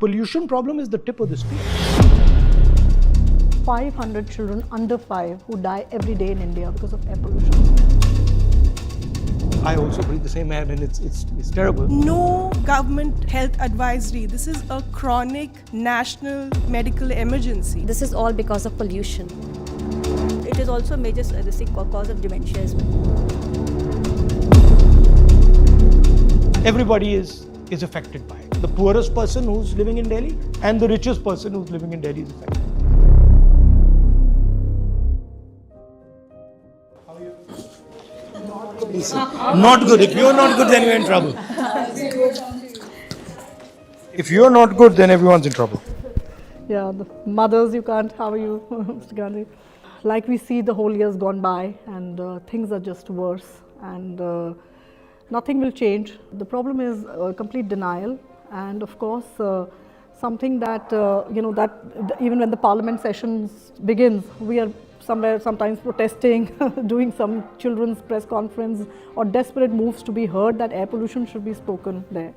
Pollution problem is the tip of the spear. 500 children under 5 who die every day in India because of air pollution. I also breathe the same air and it's terrible. No government health advisory. This is a chronic national medical emergency. This is all because of pollution. It is also a major cause of dementia as well. Everybody is affected by it. The poorest person who's living in Delhi and the richest person who's living in Delhi is affected. Not good. If you're not good, then you're in trouble. If you're not good, then everyone's in trouble. Yeah, the mothers, you can't. How are you, Mr. Gandhi? Like we see, the whole year's gone by and things are just worse and nothing will change. The problem is complete denial and of course something that, that even when the parliament sessions begins, we are somewhere sometimes protesting, doing some children's press conference or desperate moves to be heard that air pollution should be spoken there.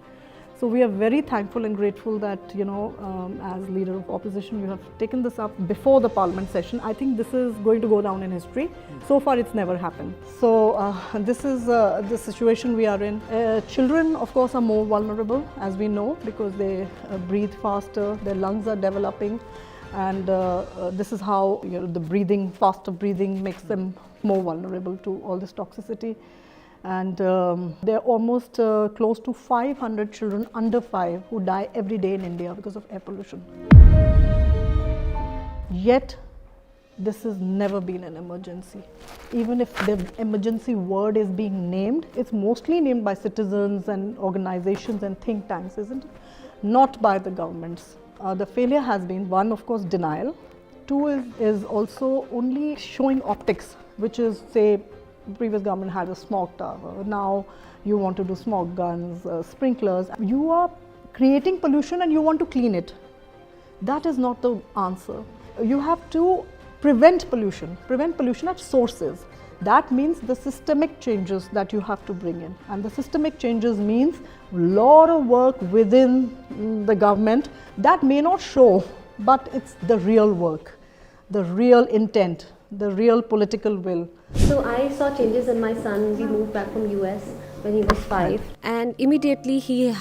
So we are very thankful and grateful that, as leader of opposition, you have taken this up before the parliament session. I think this is going to go down in history. So far, it's never happened. So this is the situation we are in. Children, of course, are more vulnerable, as we know, because they breathe faster, their lungs are developing. And this is how the faster breathing makes them more vulnerable to all this toxicity. And there are almost close to 500 children under 5 who die every day in India because of air pollution. Yet, this has never been an emergency. Even if the emergency word is being named, it's mostly named by citizens and organizations and think tanks, isn't it? Not by the governments. The failure has been, one, of course, denial. Two is also only showing optics, which is, say, the previous government had a smog tower. Now you want to do smog guns, sprinklers. You are creating pollution and you want to clean it. That is not the answer. You have to prevent pollution at sources. That means the systemic changes that you have to bring in. And the systemic changes means a lot of work within the government that may not show, but it's the real work, the real intent, the real political will. So I saw changes in my son. We moved back from US when he was 5 and immediately he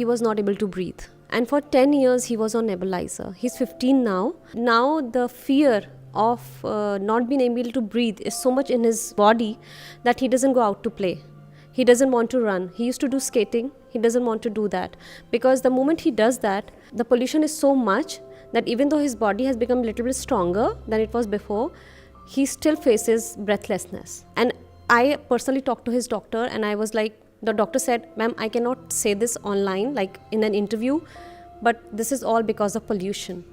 was not able to breathe. And for 10 years he was on nebulizer. He's 15 now. Now the fear of not being able to breathe is so much in his body that he doesn't go out to play. He doesn't want to run. He used to do skating. He doesn't want to do that because the moment he does that, the pollution is so much that even though his body has become a little bit stronger than it was before, he still faces breathlessness. And I personally talked to his doctor and I was like, the doctor said, ma'am, I cannot say this online, like in an interview, but this is all because of pollution.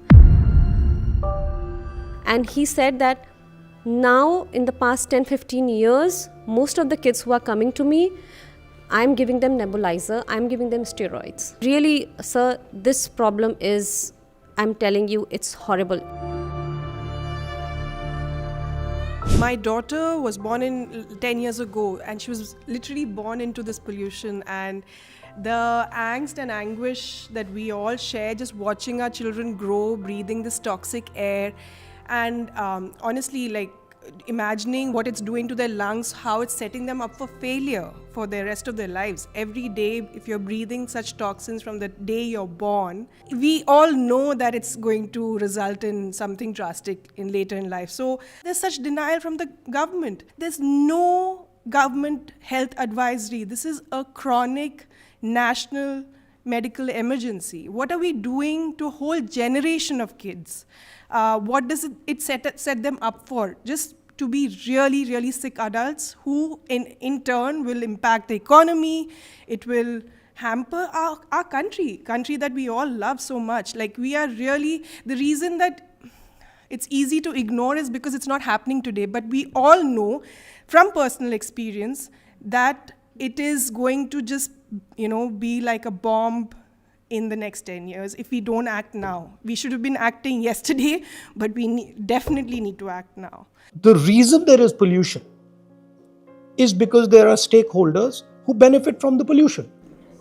And he said that now in the past 10-15 years, most of the kids who are coming to me, I'm giving them nebulizer, I'm giving them steroids. Really, sir, this problem is, I'm telling you, it's horrible. My daughter was born in 10 years ago and she was literally born into this pollution, and the angst and anguish that we all share just watching our children grow, breathing this toxic air, and honestly, like imagining what it's doing to their lungs, how it's setting them up for failure for the rest of their lives. Every day, if you're breathing such toxins from the day you're born, we all know that it's going to result in something drastic in later in life. So there's such denial from the government. There's no government health advisory. This is a chronic national medical emergency. What are we doing to a whole generation of kids? What does it set them up for? Just to be really, really sick adults who in turn will impact the economy. It will hamper our country that we all love so much. Like we are really, the reason that it's easy to ignore is because it's not happening today. But we all know from personal experience that it is going to just, be like a bomb in the next 10 years if we don't act now. We should have been acting yesterday, but we definitely need to act now. The reason there is pollution is because there are stakeholders who benefit from the pollution.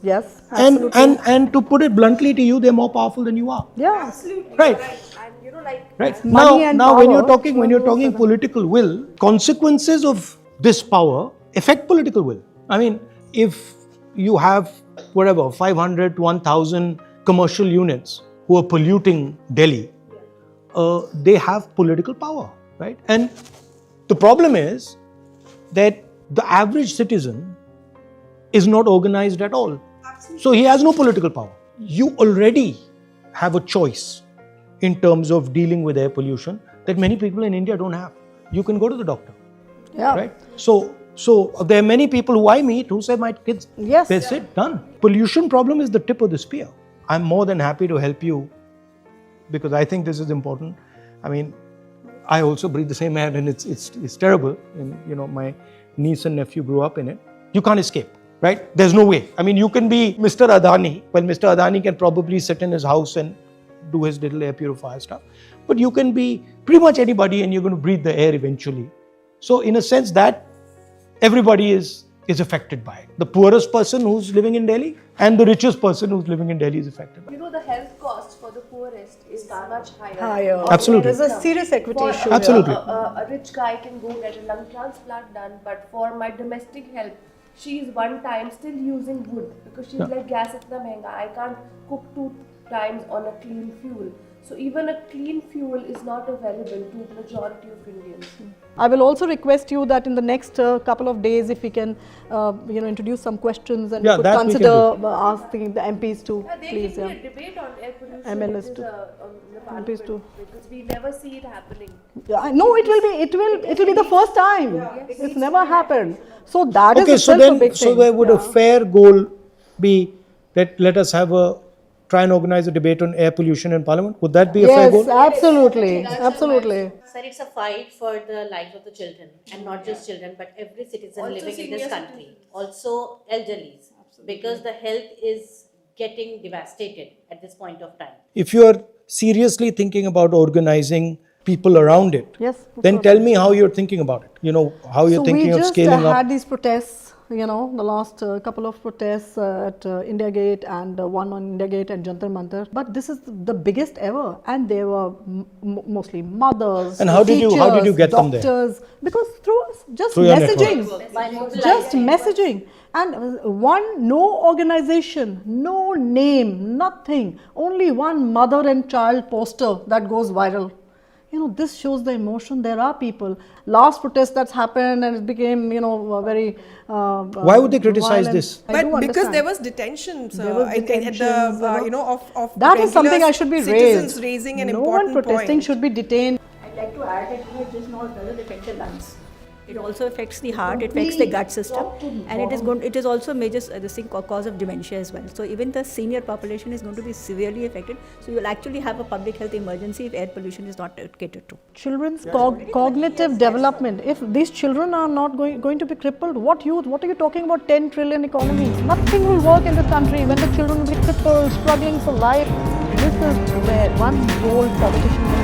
Yes, And, absolutely. and to put it bluntly to you, they're more powerful than you are. Yeah. Absolutely. Right. And you know, like Right. Money Now, and now when you're power, talking political will, consequences of this power affect political will. I mean, if you have whatever 500 to 1,000 commercial units who are polluting Delhi, they have political power, right? And the problem is that the average citizen is not organized at all. So he has no political power. You already have a choice in terms of dealing with air pollution that many people in India don't have. You can go to the doctor, Yeah. right? So there are many people who I meet who say, my kids, Yes. that's it, done. Pollution problem is the tip of the spear. I'm more than happy to help you because I think this is important. I mean, I also breathe the same air and it's terrible. And you know, my niece and nephew grew up in it. You can't escape, right? There's no way. I mean, you can be Mr. Adani. Well, Mr. Adani can probably sit in his house and do his little air purifier stuff. But you can be pretty much anybody and you're going to breathe the air eventually. So in a sense that everybody is affected by it. The poorest person who's living in Delhi and the richest person who's living in Delhi is affected by it. You know, the health cost for the poorest is much higher. Higher. Absolutely. There's a serious equity For issue. Absolutely. A rich guy can go get a lung transplant done, but for my domestic help, she is one time still using wood because she's like, gas itna mehenga, I can't cook 2 times on a clean fuel. So even a clean fuel is not available to the majority of Indians. I will also request you that in the next couple of days, if we can, introduce some questions and Yeah, could that we can consider do. asking the MPs to Yeah, there please. can be a debate on air pollution MLS which is, too. on the MPs parliament too. because we never see it happening. No, it will be the first time. It's never happened. So that is Okay, so itself a then, big so thing. there would a fair goal be that let us try and organize a debate on air pollution in Parliament? Would that be a fair goal? Yes, absolutely, absolutely. Sir, it's a fight for the lives of the children, and not just children, but every citizen Also living in senior this country. Also elderlies, because the health is getting devastated at this point of time. If you are seriously thinking about organizing people around it, Yes. then tell me how you're thinking about it. You know, how you're thinking of scaling So we just had up. these protests, the last couple of protests at India Gate and one on India Gate and Jantar Mantar. But this is the biggest ever, and there were mostly mothers, And how did you teachers, get them there? doctors, because through just Through your messaging, By just mobilizing. messaging, and no organization, no name, nothing, only one mother and child poster that goes viral. This shows the emotion. There are people. Last protest that's happened and it became, very. Why would they criticize violent. this? I do But because understand. there was detentions, There was at the, detentions, of That is something regular I should be citizens raised. raising an no important one protesting point. should be detained. I'd like to add that it just not doesn't affect the lungs. It also affects the heart, it affects the gut system, and it is also a major cause of dementia as well. So even the senior population is going to be severely affected. So you will actually have a public health emergency if air pollution is not catered to. Children's cognitive development. If these children are not going to be crippled, what are you talking about 10 trillion economy? Nothing will work in this country when the children will be crippled, struggling for life. This is where one role politicians